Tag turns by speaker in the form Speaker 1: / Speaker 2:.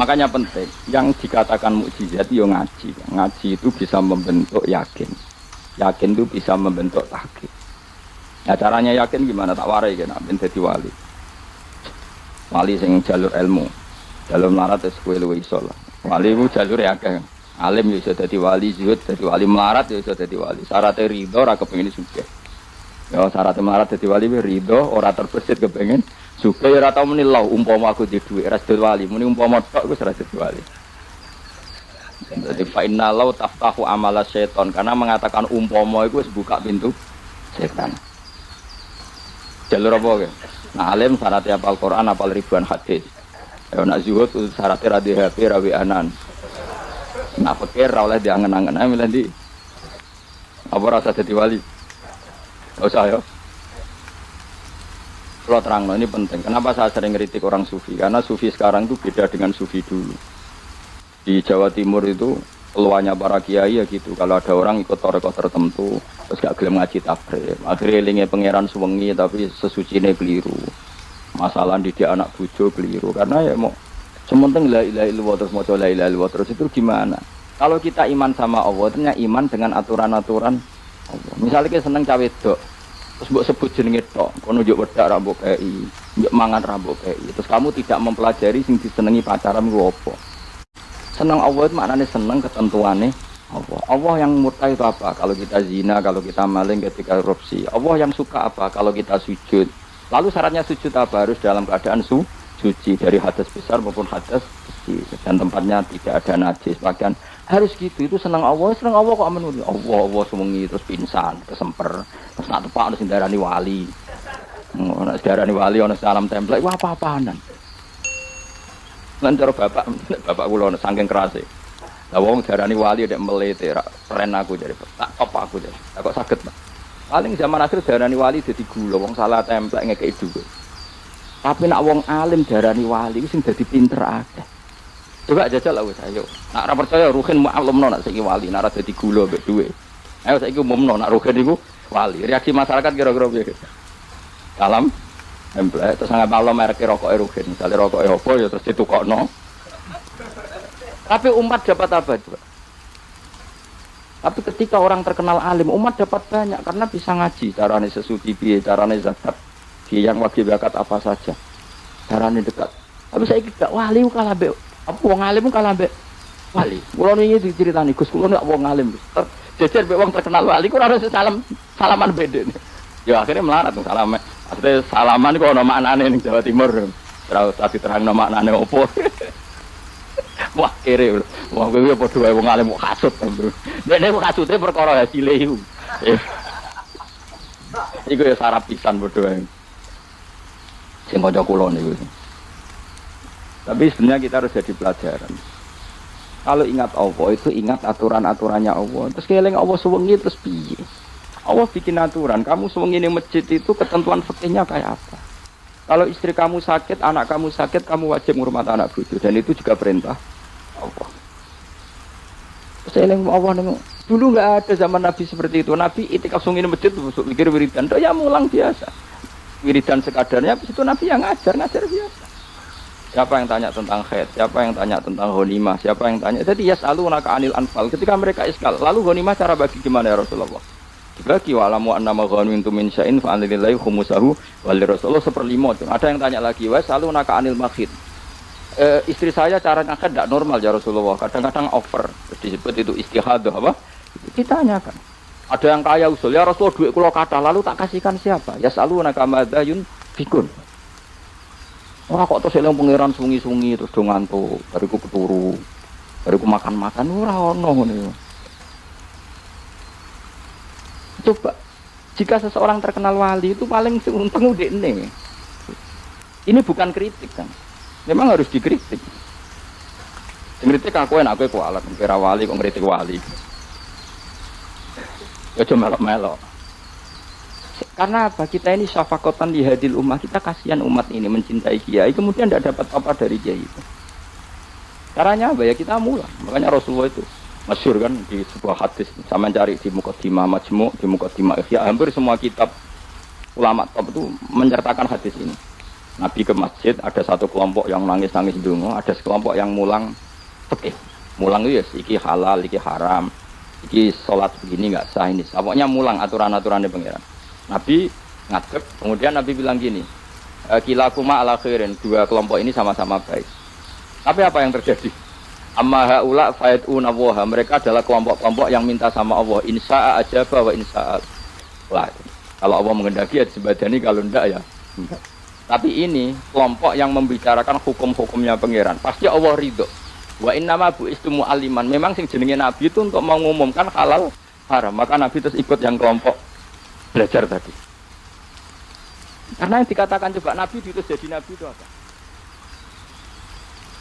Speaker 1: Makanya penting, yang dikatakan mukjizat yo ngaji. Ngaji itu bisa membentuk yakin. Yakin itu bisa membentuk tahqiq. Nah caranya yakin gimana? Tak warai kan ben dadi wali. Wali sing jalur ilmu. Jalur melarat wis kowe luwih iso lah. Wali ku jalur akeh. Alim yo iso dadi wali, zuhud dadi wali, melarat yo iso dadi wali. Syaratnya ridho ora kepengin sugih. Ya syaratnya melarat dadi wali ridho ora terbesit kepengin sugih ora tau muni lho umpama aku di dhuwit ora dadi wali, muni umpama tok wis ora dadi wali. Jadi fa inna law taftahu amala syaiton karena mengatakan umpama itu wis buka pintu setan. Jalur apa ke? Nah alim syaratnya hafal Quran, hafal ribuan hadis. Ya nak zuhud syaratnya ra di HP, ra anan. Nak pikir ra oleh diangen-angen ae milih ndi. Apa rasa dadi wali? Enggak usah ya. Kalau terang, ini penting. Kenapa saya sering kritik orang sufi? Karena sufi sekarang itu beda dengan sufi dulu. Di Jawa Timur itu keluarnya para kiai ya gitu. Kalau ada orang ikut torekoh tertentu, terus gak gelem ngaji takrib. Akhirnya elingnya pangeran suwengi tapi sesucine keliru. Masalah didik anak bojo keliru. Karena ya mau sementing la ilaha illallah terus maca la ilaha illallah terus itu gimana? Kalau kita iman sama Allah, ternyata iman dengan aturan-aturan Allah. Misalnya kita seneng cawe dok, terus mbok sebut jenenge tok, kono njuk wedak ra mbok kei, njuk mangan ra mbok kei. Terus kamu tidak mempelajari sing disenengi pacaran ku apa? Seneng Allah itu maknanya seneng ketentuannya Allah. Allah yang murka itu apa? Kalau kita zina, kalau kita maling, ketika korupsi. Allah yang suka apa? Kalau kita sujud. Lalu syaratnya sujud apa? Harus dalam keadaan suci dari hadas besar maupun hadas kecil. Dan tempatnya tidak ada najis. Bahkan harus gitu. Itu seneng Allah kok amen. Allah semengi terus pingsan, kesemper. Terus nak tepak ana sing darani wali. Ana darani wali ana salam template. Wah apa-apaanan. Lan cara bapak kula saking kerase. Lah wong darani wali nek melete rak keren aku jare. Tak apa aku jare. Kok saged, Pak. Paling zaman akhir darani wali dadi gula wong salah templek ngekeki dhuwit. Tapi nak wong alim darani wali sing dadi pinter akeh. Coba jajal lah wis ayo. Nak ora percaya ruhin mu'allimno nak saiki wali, nak ora dadi gula mbek dhuwit. Ayo saiki umumno nak ruhin iku wali. Reaksi masyarakat kira-kira piye? Salam template terus sangat malam merek rokok erogen misalnya rokok apa ya terus ditukokno. Tapi umat dapat apa juga? Tapi ketika orang terkenal alim umat dapat banyak karena bisa ngaji carane sesuci piye carane zakat piye yang wajib zakat apa saja carane dekat. Tapi saya gak wali kalah mbek apa wong alim kalah mbek wali. Kula niki diceritani Gus kula nek wong alim jejer mbek wong terkenal wali kula harus salaman beda. Ya akhirnya melarat salam. Asli salaman kok ana maknane ning Jawa Timur. Ora usah diterangno maknane opo. Wah kere. Wah kowe padha wae wong alim kok kasut. Nek kok kasute perkara hasile iku. Iku ya sarap pisan padha wae. Sing kanca kula niku. Tapi sebenarnya kita harus jadi pelajaran. Kalau ingat Allah itu ingat aturan-aturannya Allah. Terus keling Allah suwengi terus piye? Allah bikin aturan, kamu sewengi ning masjid itu ketentuan fikihnya kayak apa? Kalau istri kamu sakit, anak kamu sakit, kamu wajib ngurmat anak bojo dan itu juga perintah Allah. Saya Allah dulu nggak ada zaman Nabi seperti itu. Nabi itikaf sungi masjid untuk mikir wiridan, ya mulang biasa. Wiridan sekadarnya, habis itu Nabi yang ngajar biasa. Siapa yang tanya tentang khaid, siapa yang tanya tentang ghanimah, siapa yang tanya. Jadi yas'alunaka 'anil anfal. Ketika mereka iskal, lalu ghanimah cara bagi gimana ya Rasulullah? Dibagi wa'lamu annama ghanimtum min syai'in fa lillahi khumusahu wa lirrasul 1/5. Ada yang tanya lagi, yas'alunaka 'anil makhid. Istri saya cara ngakad tidak normal ya Rasulullah. Kadang-kadang over. Disebut itu istihadah apa? Ditanyakan. Ada yang kaya usul, ya Rasulullah duit kula kathah lalu tak kasihkan siapa? Yas'alunaka madza yunfikun. Wah kok terus eling pangeran sungi-sungi terus do ngantuk, bariku keturu. Bariku makan-makan ora ono ngene. Coba jika seseorang terkenal wali itu paling untung udekne. Ini bukan kritik kan. Memang harus dikritik. Ngritik aku enak kowe kualat kira wali kok ngritik wali. Ya cuma melok-melok. Karena apa? Kita ini syafaqatan li hadil ummah, kita kasihan umat ini mencintai kiai, kemudian tidak dapat apa dari kiai itu. Caranya apa ya? Kita mulai. Makanya Rasulullah itu masyhur kan di sebuah hadis, sama cari di Muqaddimah Majmu', di Muqaddimah Ihya, hampir semua kitab ulama top itu menceritakan hadis ini. Nabi ke masjid, ada satu kelompok yang nangis-nangis dungo, ada sekelompok yang mulang fikih. Mulang itu ya, iki halal, iki haram, iki sholat begini nggak sah ini. Pokoknya mulang aturan-aturannya pengiran. Nabi ngadep, kemudian Nabi bilang gini, kilakuma ala khairin, dua kelompok ini sama-sama baik. Tapi apa yang terjadi? Amma haula fa'iduna waha, mereka adalah kelompok-kelompok yang minta sama Allah, insya'a ajaba wa insya'a lah. Kalau Allah menghendaki ya disebadani, kalau enggak ya enggak. Tapi ini kelompok yang membicarakan hukum-hukumnya pangeran, pasti Allah ridho. Wa innama bu'istu mu'alliman, memang sing jenenge Nabi itu untuk mengumumkan halal haram, maka Nabi terus ikut yang kelompok belajar tadi. Karena yang dikatakan coba Nabi itu jadi Nabi itu apa?